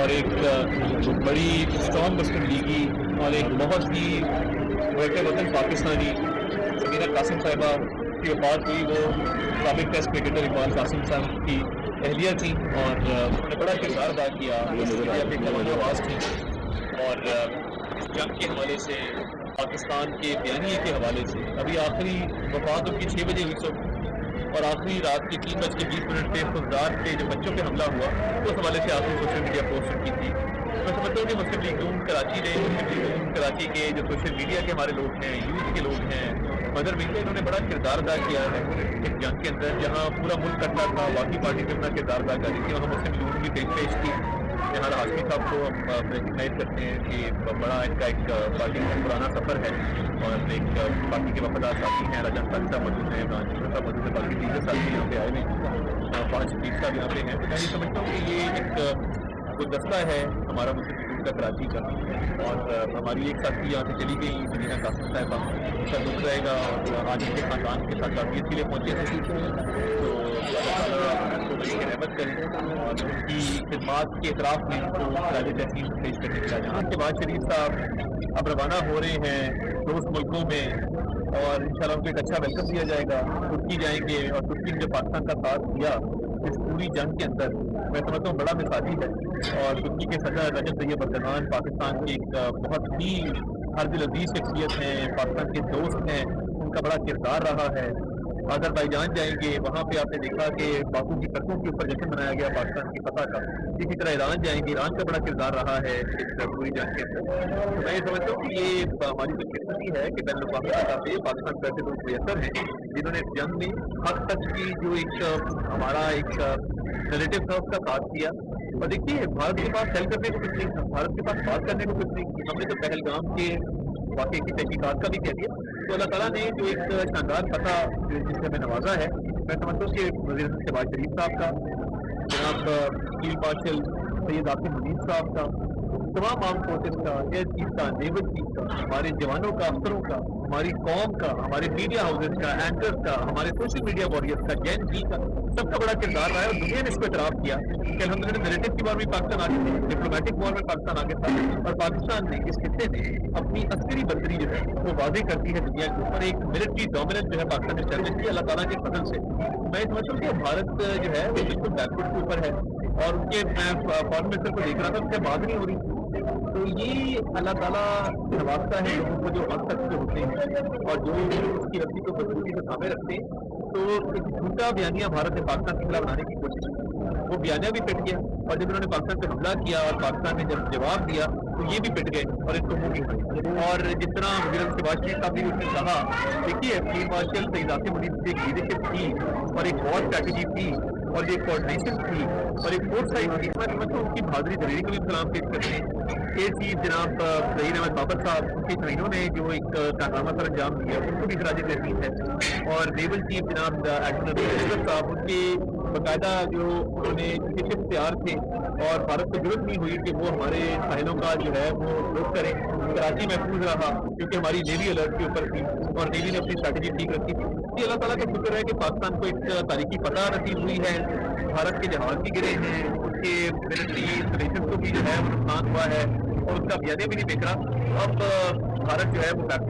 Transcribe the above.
اور ایک بڑی اسٹرانگ مسلم لیگی اور ایک بہت ہی محب وطن پاکستانی سمیرہ قاسم صاحبہ کی وفات ہوئی. وہ سابق ٹیسٹ کرکٹر اقبال قاسم صاحب کی اہلیہ تھیں اور انہوں نے بڑا کردار ادا کیا. کے کلام آواز تھیں اور اس جنگ کے حوالے سے پاکستان کے بیانیے کے حوالے سے ابھی آخری وفات ان کی 6 بجے ہوئی صبح اور آخری رات کے 3:20 پہ خوددار پہ جو بچوں پہ حملہ ہوا اس حوالے سے آخری سوشل میڈیا پوسٹ کی تھی. میں سمجھتا ہوں کہ مسلم لیگ نون کراچی نے مسلم لیگ نون کراچی کے جو سوشل میڈیا کے ہمارے لوگ ہیں، یوتھ کے لوگ ہیں، مدر ونگ، انہوں نے بڑا کردار ادا کیا ہے ایک جنگ کے اندر جہاں پورا ملک کٹا تھا. باقی پارٹی نے اپنا کردار ادا کر دی تھی. وہاں مسلم لیگ کی پیش کی جہاں ہاشمی صاحب کو ہم ریکگنائز کرتے ہیں کہ بڑا ان کا ایک پارٹی کا پرانا سفر ہے اور ایک پارٹی کے وفادار ساتھی ہیں. راجن خان صاحب موجود ہیں، عمران صاحب موجود ہیں، باقی دیگر ساتھی یہاں پہ آئے ہوئے ہیں، 5 شفیق صاحب یہاں پہ ہیں. تو میں یہ سمجھتا ہوں کہ یہ ایک گلدستہ ہے ہمارا مسلم لیگ کا کراچی کا اور ہماری ایک ساتھی یہاں سے چلی گئی سمیرہ قاسم صاحبہ، اس کا دکھ رہے گا اور آج ان کے خاندان کے ساتھ تعزیت کے لیے پہنچے تھے. تو اللہ تعالیٰ کو بڑی رحمت کریں اور ان کی خدمات کے اعتراف میں تو خراج تحسین پیش کرنے کے لیے جہاں کے بعد شریف صاحب اب روانہ ہو رہے ہیں دوست ملکوں میں اور انشاءاللہ ان کو ایک اچھا ویلکم دیا جائے گا. ترکی جائیں گے اور ترکی نے جو پاکستان کا ساتھ دیا اس پوری جنگ کے اندر میں سمجھتا ہوں بڑا مثالی ہے. اور ترکی کے صدر رجب طیب اردوغان پاکستان کی ایک بہت ہی ہر دل عزیز شخصیت ہیں، پاکستان کے دوست ہیں، ان کا بڑا کردار رہا ہے. آذربائیجان جائیں گے، وہاں پہ آپ نے دیکھا کہ باکو کی سڑکوں کے اوپر جشن منایا گیا پاکستان کی فتح کا. اسی طرح ایران جائیں گے، ایران کا بڑا کردار رہا ہے اس پوری جنگ کے اندر. تو میں یہ سمجھتا ہوں کہ یہ ہماری جو قسمتی ہے کہ بین الاقوامی سطح پہ پاکستان کے ایسے لوگ میسر ہیں جنہوں نے جنگ میں حد تک کی جو ایک ہمارا ایک نیریٹو تھا اس کا ساتھ کیا. اور دیکھیے بھارت کے پاس سیل کرنے کو کچھ نہیں تھا، بھارت کے پاس بات کرنے کو کچھ نہیں تھی. ہم نے تو پہلگام کے واقعے کی تحقیقات کا بھی کہہ دیا. تو اللہ تعالیٰ نے جو ایک شاندار فتح جس سے ہمیں نوازا ہے، میں سمجھتا ہوں کہ وزیر اعظم شہباز شریف صاحب کا، جناب فیلڈ مارشل سید آصف منیر صاحب کا، تمام آرم فورسز کا، ایئر چیف کا، نیول چیف کا، ہمارے جوانوں کا، افسروں کا، ہماری قوم کا، ہمارے میڈیا ہاؤسز کا، اینکرز کا، ہمارے سوشل میڈیا واریئرز کا، جین جی کا، سب کا بڑا کردار رہا ہے. اور دنیا نے اس کو اعتراف کیا کہ الحمدللہ نیریٹو کی وار میں پاکستان آگے تھا، ڈپلومیٹک وار میں پاکستان آگے تھا اور پاکستان نے اس خطے میں اپنی عسکری برتری جو ہے وہ واضح کرتی ہے دنیا کے اوپر. ایک ملٹری ڈومیننس جو ہے پاکستان نے چیلنج کیا اللہ تعالیٰ کے فضل سے. میں سمجھتا ہوں کہ بھارت جو ہے وہ بالکل بیک فٹ کے اوپر ہے اور ان کے میں فارن منسٹر کو دیکھ رہا تھا، ان سے بات نہیں ہو رہی. تو یہ اللہ تعالیٰ نوازتا ہے لوگوں کو جو حد تک کے ہوتے ہیں اور جو اس کی رسی کو مضبوطی سے تھامے رکھتے ہیں. تو ایک جھوٹا بیانیہ بھارت نے پاکستان کے خلاف بنانے کی کوشش کی، وہ بیانیہ بھی پٹ گیا اور جب انہوں نے پاکستان پہ حملہ کیا اور پاکستان نے جب جواب دیا تو یہ بھی پٹ گئے اور اس کو منہ بھی کھائی. اور جس طرح وزیر اعظم شہباز شریف صاحب نے اس نے کہا، دیکھیے فیلڈ مارشل سید آصف منیر کی ایک لیڈرشپ تھی اور ایک وار اسٹریٹجی تھی اور ایک کوآرڈینیشن تھی اور ایک فورس سائز تھی. میں سمجھتا ہوں ان کی بہادری دلیری کو بھی سلام پیش کرتے ہیں. ایئر چیف جناب ظہیر احمد بابر صاحب، ان کے ٹرینوں نے جو ایک کارنامہ سر انجام دیا ان کو بھی خراج تحسین ہے. اور نیول چیف جناب ایڈمرل عزت صاحب، ان کے باقاعدہ جو انہوں نے شپ تیار تھے اور بھارت کو ضرورت نہیں ہوئی کہ وہ ہمارے ساحلوں کا جو ہے وہ روک کریں. کراچی محفوظ رہا کیونکہ ہماری نیوی الرٹ کے اوپر تھی اور نیوی نے اپنی اسٹریٹجی ٹھیک رکھی تھی. یہ اللہ تعالیٰ کا شکر ہے کہ پاکستان کو ایک تاریخی فتح نصیب ہوئی ہے. بھارت کے جہاز بھی گرے ہیں، اس کے ملٹری انسٹالیشن کو بھی جو ہے وہ نقصان ہوا ہے اور اس کا بیانیہ بھی نہیں بک رہا. اب بھارت جو ہے وہ بیک